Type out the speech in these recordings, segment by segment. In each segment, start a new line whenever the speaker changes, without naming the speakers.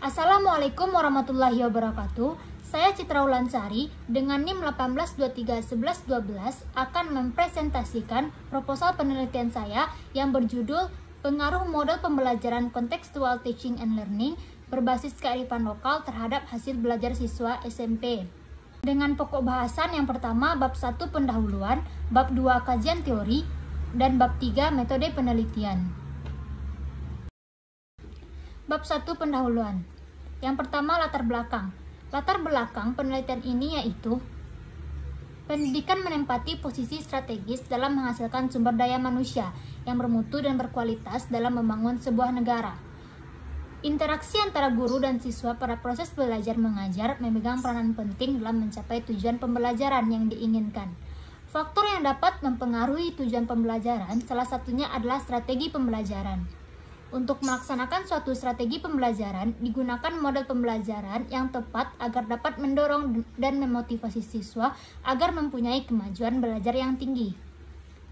Assalamualaikum warahmatullahi wabarakatuh. Saya Citra Ulansari dengan NIM 18231112 akan mempresentasikan proposal penelitian saya yang berjudul Pengaruh Model Pembelajaran Contextual Teaching and Learning berbasis kearifan lokal terhadap hasil belajar siswa SMP. Dengan pokok bahasan yang pertama bab 1 pendahuluan, bab 2 kajian teori, dan bab 3 metode penelitian. Bab 1 pendahuluan. Yang pertama latar belakang. Latar belakang penelitian ini yaitu pendidikan menempati posisi strategis dalam menghasilkan sumber daya manusia yang bermutu dan berkualitas dalam membangun sebuah negara. Interaksi antara guru dan siswa pada proses belajar mengajar memegang peranan penting dalam mencapai tujuan pembelajaran yang diinginkan. Faktor yang dapat mempengaruhi tujuan pembelajaran salah satunya adalah strategi pembelajaran. Untuk melaksanakan suatu strategi pembelajaran, digunakan model pembelajaran yang tepat agar dapat mendorong dan memotivasi siswa agar mempunyai kemajuan belajar yang tinggi.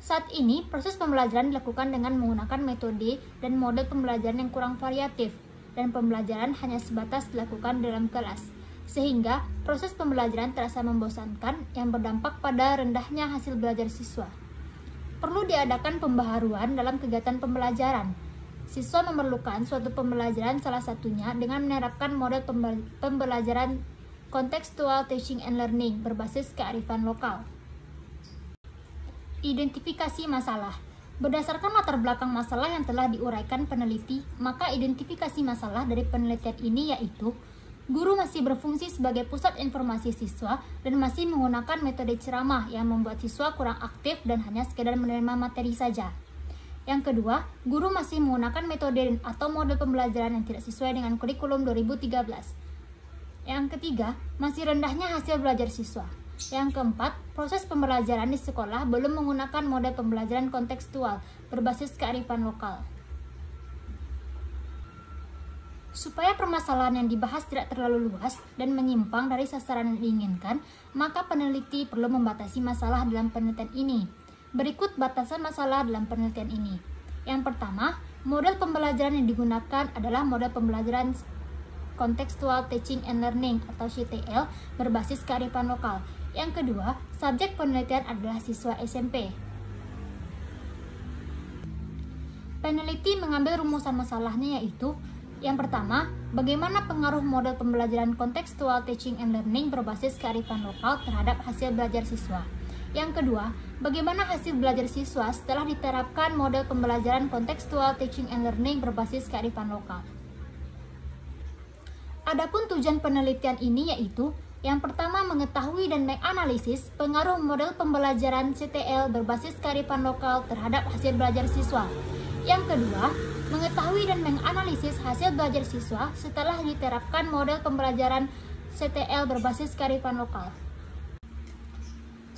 Saat ini, proses pembelajaran dilakukan dengan menggunakan metode dan model pembelajaran yang kurang variatif, dan pembelajaran hanya sebatas dilakukan dalam kelas, sehingga proses pembelajaran terasa membosankan yang berdampak pada rendahnya hasil belajar siswa. Perlu diadakan pembaharuan dalam kegiatan pembelajaran. Siswa memerlukan suatu pembelajaran salah satunya dengan menerapkan model pembelajaran contextual teaching and learning berbasis kearifan lokal. Identifikasi masalah. Berdasarkan latar belakang masalah yang telah diuraikan peneliti, maka identifikasi masalah dari penelitian ini yaitu guru masih berfungsi sebagai pusat informasi siswa dan masih menggunakan metode ceramah yang membuat siswa kurang aktif dan hanya sekedar menerima materi saja. Yang kedua, guru masih menggunakan metode atau model pembelajaran yang tidak sesuai dengan kurikulum 2013. Yang ketiga, masih rendahnya hasil belajar siswa. Yang keempat, proses pembelajaran di sekolah belum menggunakan model pembelajaran kontekstual berbasis kearifan lokal. Supaya permasalahan yang dibahas tidak terlalu luas dan menyimpang dari sasaran yang diinginkan, maka peneliti perlu membatasi masalah dalam penelitian ini. Berikut batasan masalah dalam penelitian ini. Yang pertama, model pembelajaran yang digunakan adalah model pembelajaran Contextual Teaching and Learning atau CTL berbasis kearifan lokal. Yang kedua, subjek penelitian adalah siswa SMP. Peneliti mengambil rumusan masalahnya yaitu yang pertama, bagaimana pengaruh model pembelajaran Contextual Teaching and Learning berbasis kearifan lokal terhadap hasil belajar siswa. Yang kedua, bagaimana hasil belajar siswa setelah diterapkan model pembelajaran Contextual Teaching and Learning berbasis kearifan lokal. Adapun tujuan penelitian ini yaitu yang pertama, mengetahui dan menganalisis pengaruh model pembelajaran CTL berbasis kearifan lokal terhadap hasil belajar siswa. Yang kedua, mengetahui dan menganalisis hasil belajar siswa setelah diterapkan model pembelajaran CTL berbasis kearifan lokal.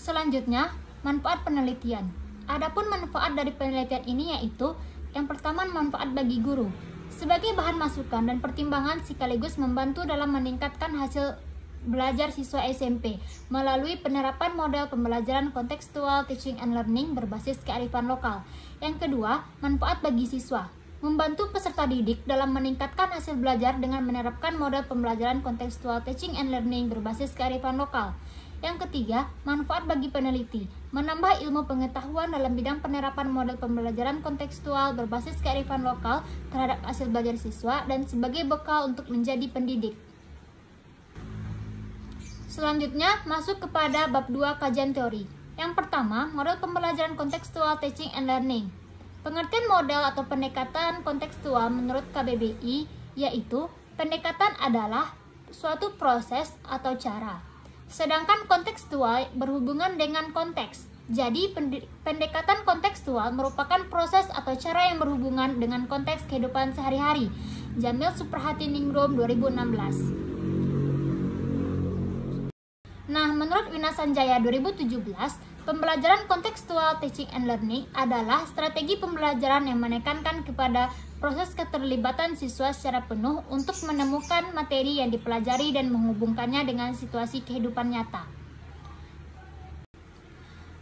Selanjutnya, manfaat penelitian. Adapun manfaat dari penelitian ini yaitu yang pertama, manfaat bagi guru. Sebagai bahan masukan dan pertimbangan sekaligus membantu dalam meningkatkan hasil belajar siswa SMP melalui penerapan model pembelajaran Contextual Teaching and Learning berbasis kearifan lokal. Yang kedua, manfaat bagi siswa. Membantu peserta didik dalam meningkatkan hasil belajar dengan menerapkan model pembelajaran Contextual Teaching and Learning berbasis kearifan lokal. Yang ketiga, manfaat bagi peneliti, menambah ilmu pengetahuan dalam bidang penerapan model pembelajaran kontekstual berbasis kearifan lokal terhadap hasil belajar siswa dan sebagai bekal untuk menjadi pendidik. Selanjutnya, masuk kepada bab 2 kajian teori. Yang pertama, model pembelajaran kontekstual teaching and learning. Pengertian model atau pendekatan kontekstual menurut KBBI yaitu pendekatan adalah suatu proses atau cara. Sedangkan kontekstual berhubungan dengan konteks. Jadi, pendekatan kontekstual merupakan proses atau cara yang berhubungan dengan konteks kehidupan sehari-hari. Jamil Suprahatiningrum 2016. Nah, menurut Wina Sanjaya 2017, pembelajaran kontekstual teaching and learning adalah strategi pembelajaran yang menekankan kepada proses keterlibatan siswa secara penuh untuk menemukan materi yang dipelajari dan menghubungkannya dengan situasi kehidupan nyata.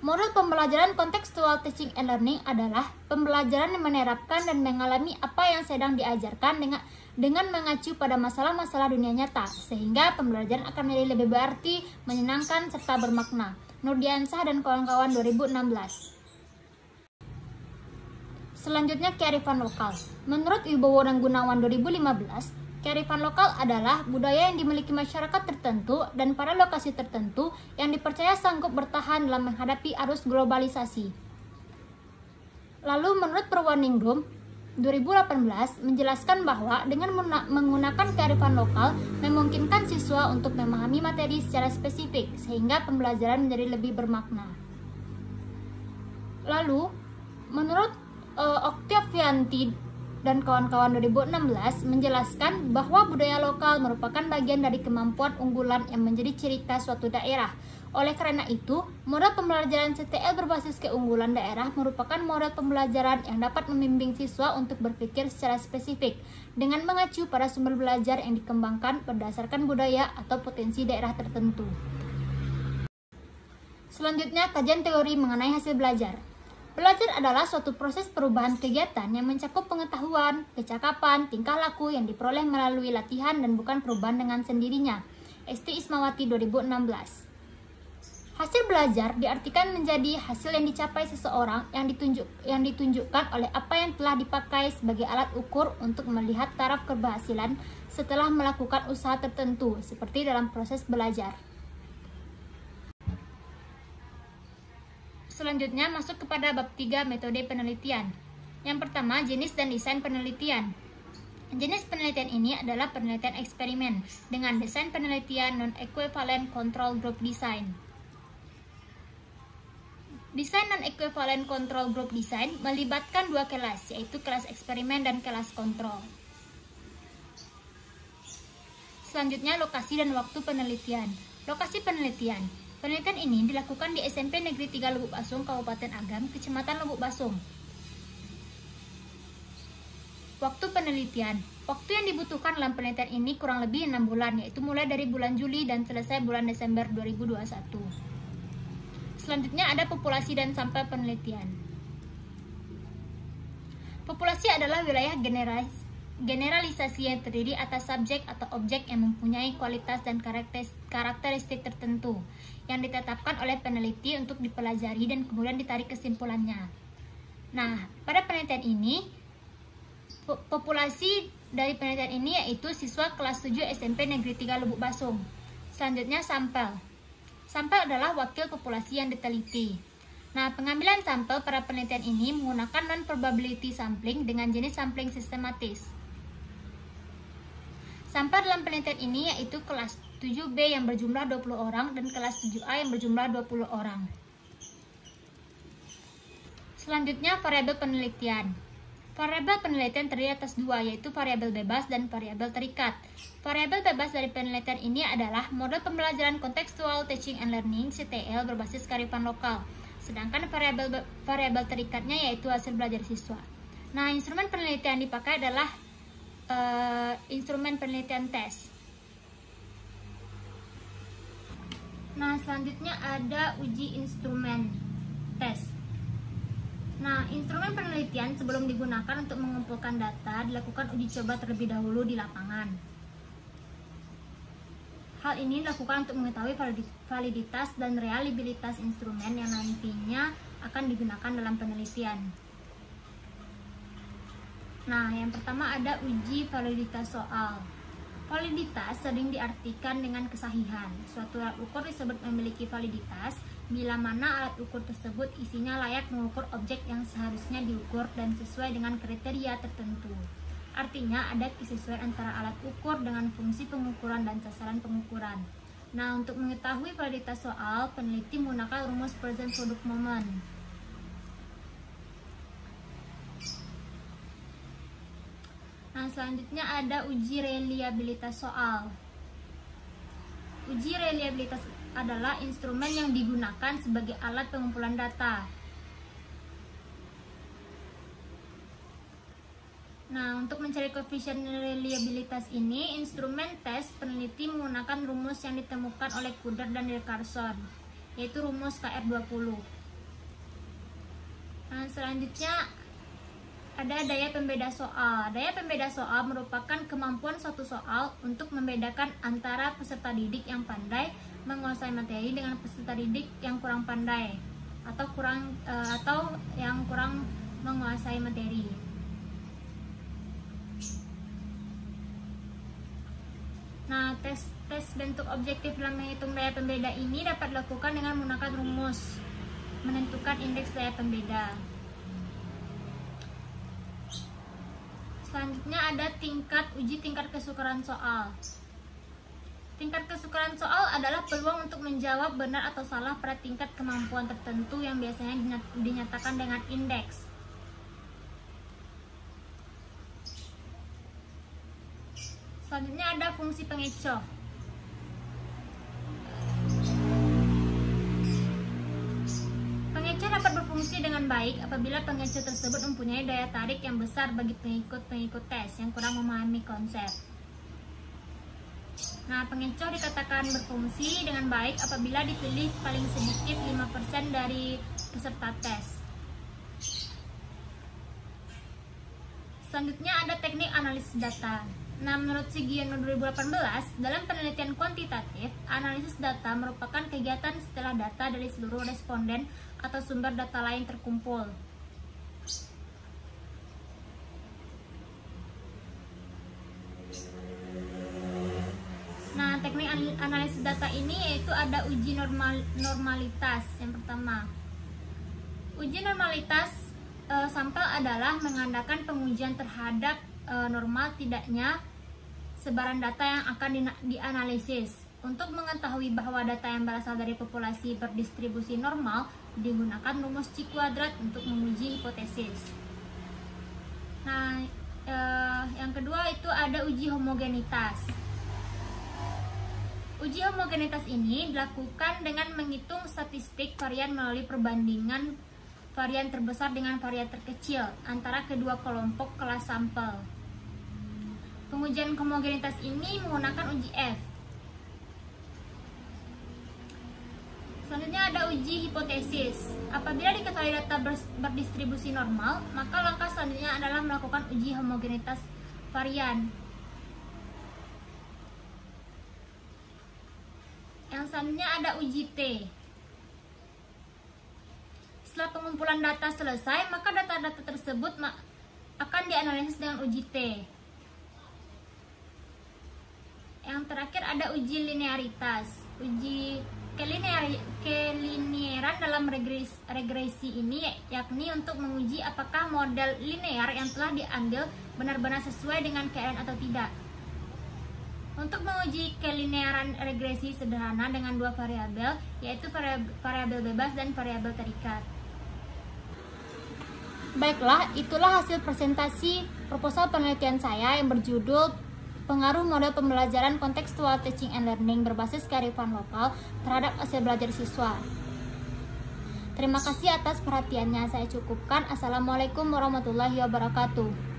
Model pembelajaran kontekstual teaching and learning adalah pembelajaran yang menerapkan dan mengalami apa yang sedang diajarkan dengan mengacu pada masalah-masalah dunia nyata, sehingga pembelajaran akan menjadi lebih berarti, menyenangkan, serta bermakna. Nurdiansah dan kawan-kawan 2016. Selanjutnya, kearifan lokal. Menurut Wibowo dan Gunawan 2015, kearifan lokal adalah budaya yang dimiliki masyarakat tertentu dan pada lokasi tertentu yang dipercaya sanggup bertahan dalam menghadapi arus globalisasi. Lalu menurut Purwaningrum 2018 menjelaskan bahwa dengan menggunakan kearifan lokal memungkinkan siswa untuk memahami materi secara spesifik sehingga pembelajaran menjadi lebih bermakna. Lalu menurut Oktavianti dan kawan-kawan 2016 menjelaskan bahwa budaya lokal merupakan bagian dari kemampuan unggulan yang menjadi ciri khas suatu daerah. Oleh karena itu, model pembelajaran CTL berbasis keunggulan daerah merupakan model pembelajaran yang dapat membimbing siswa untuk berpikir secara spesifik dengan mengacu pada sumber belajar yang dikembangkan berdasarkan budaya atau potensi daerah tertentu. Selanjutnya, kajian teori mengenai hasil belajar. Belajar adalah suatu proses perubahan kegiatan yang mencakup pengetahuan, kecakapan, tingkah laku yang diperoleh melalui latihan dan bukan perubahan dengan sendirinya. Esti Ismawati 2016. Hasil belajar diartikan menjadi hasil yang dicapai seseorang yang ditunjukkan oleh apa yang telah dipakai sebagai alat ukur untuk melihat taraf keberhasilan setelah melakukan usaha tertentu, seperti dalam proses belajar. Selanjutnya masuk kepada bab 3 metode penelitian. Yang pertama, jenis dan desain penelitian. Jenis penelitian ini adalah penelitian eksperimen dengan desain penelitian non-equivalent control group design. Desain non-equivalent control group design melibatkan dua kelas, yaitu kelas eksperimen dan kelas kontrol. Selanjutnya, lokasi dan waktu penelitian. Lokasi penelitian. Penelitian ini dilakukan di SMP Negeri 3 Lubuk Basung, Kabupaten Agam, Kecamatan Lubuk Basung. Waktu penelitian. Waktu yang dibutuhkan dalam penelitian ini kurang lebih 6 bulan, yaitu mulai dari bulan Juli dan selesai bulan Desember 2021. Selanjutnya ada populasi dan sampel penelitian. Populasi adalah wilayah generalisasi yang terdiri atas subjek atau objek yang mempunyai kualitas dan karakteristik tertentu yang ditetapkan oleh peneliti untuk dipelajari dan kemudian ditarik kesimpulannya. Nah, pada penelitian ini, populasi dari penelitian ini yaitu siswa kelas 7 SMP Negeri 3 Lubuk Basung. Selanjutnya sampel. Sampel adalah wakil populasi yang diteliti. Nah, pengambilan sampel pada penelitian ini menggunakan non-probability sampling dengan jenis sampling sistematis. Sampel dalam penelitian ini yaitu kelas 7B yang berjumlah 20 orang dan kelas 7A yang berjumlah 20 orang. Selanjutnya, variabel penelitian. Variabel penelitian terdiri atas dua, yaitu variabel bebas dan variabel terikat. Variabel bebas dari penelitian ini adalah model pembelajaran Contextual Teaching and Learning (CTL) berbasis kearifan lokal. Sedangkan variabel terikatnya yaitu hasil belajar siswa. Nah, instrumen penelitian yang dipakai adalah instrumen penelitian tes. Nah, selanjutnya ada uji instrumen tes. Nah, instrumen penelitian sebelum digunakan untuk mengumpulkan data dilakukan uji coba terlebih dahulu di lapangan. Hal ini dilakukan untuk mengetahui validitas dan reliabilitas instrumen yang nantinya akan digunakan dalam penelitian. Nah, yang pertama ada uji validitas soal. Validitas sering diartikan dengan kesahihan. Suatu alat ukur disebut memiliki validitas bila mana alat ukur tersebut isinya layak mengukur objek yang seharusnya diukur dan sesuai dengan kriteria tertentu. Artinya ada kesesuaian antara alat ukur dengan fungsi pengukuran dan sasaran pengukuran. Nah, untuk mengetahui validitas soal, peneliti menggunakan rumus present product moment. Nah, selanjutnya ada uji reliabilitas soal. Uji reliabilitas adalah instrumen yang digunakan sebagai alat pengumpulan data. Nah, untuk mencari koefisien reliabilitas ini, instrumen tes peneliti menggunakan rumus yang ditemukan oleh Kuder dan Carson, yaitu rumus KR20. Nah, selanjutnya ada daya pembeda soal. Daya pembeda soal merupakan kemampuan suatu soal untuk membedakan antara peserta didik yang pandai menguasai materi dengan peserta didik yang kurang pandai atau yang kurang menguasai materi. Nah, tes bentuk objektif dalam menghitung daya pembeda ini dapat dilakukan dengan menggunakan rumus menentukan indeks daya pembeda. Selanjutnya ada uji tingkat kesukaran soal. Tingkat kesukaran soal adalah peluang untuk menjawab benar atau salah pada tingkat kemampuan tertentu yang biasanya dinyatakan dengan indeks. Selanjutnya ada fungsi pengecoh. Pengecoh dapat berfungsi dengan baik apabila pengecoh tersebut mempunyai daya tarik yang besar bagi pengikut tes yang kurang memahami konsep. Nah, pengecoh dikatakan berfungsi dengan baik apabila dipilih paling sedikit 5% dari peserta tes. Selanjutnya ada teknik analisis data. Nah, menurut Sugiono 2018, dalam penelitian kuantitatif, analisis data merupakan kegiatan setelah data dari seluruh responden atau sumber data lain terkumpul. Nah, teknik analisis data ini yaitu ada uji normalitas. Yang pertama, uji normalitas sampel adalah mengandalkan pengujian terhadap normal tidaknya sebaran data yang akan dianalisis. Untuk mengetahui bahwa data yang berasal dari populasi berdistribusi normal, digunakan rumus C kuadrat untuk menguji hipotesis. Nah, yang kedua itu ada uji homogenitas. Uji homogenitas ini dilakukan dengan menghitung statistik varian melalui perbandingan varian terbesar dengan varian terkecil antara kedua kelompok kelas sampel. Pengujian homogenitas ini menggunakan uji F. Selanjutnya ada uji hipotesis. Apabila diketahui data berdistribusi normal, maka langkah selanjutnya adalah melakukan uji homogenitas varian. Yang selanjutnya ada uji T. Setelah pengumpulan data selesai, maka data-data tersebut akan dianalisis dengan uji T. Yang terakhir ada uji linearitas. Uji kelinieran dalam regresi ini yakni untuk menguji apakah model linear yang telah diambil benar-benar sesuai dengan keadaan atau tidak. Untuk menguji kelinieran regresi sederhana dengan dua variabel, yaitu variabel bebas dan variabel terikat. Baiklah, itulah hasil presentasi proposal penelitian saya yang berjudul Pengaruh Model Pembelajaran Kontekstual Teaching and Learning berbasis kearifan lokal terhadap hasil belajar siswa. Terima kasih atas perhatiannya. Saya cukupkan. Assalamualaikum warahmatullahi wabarakatuh.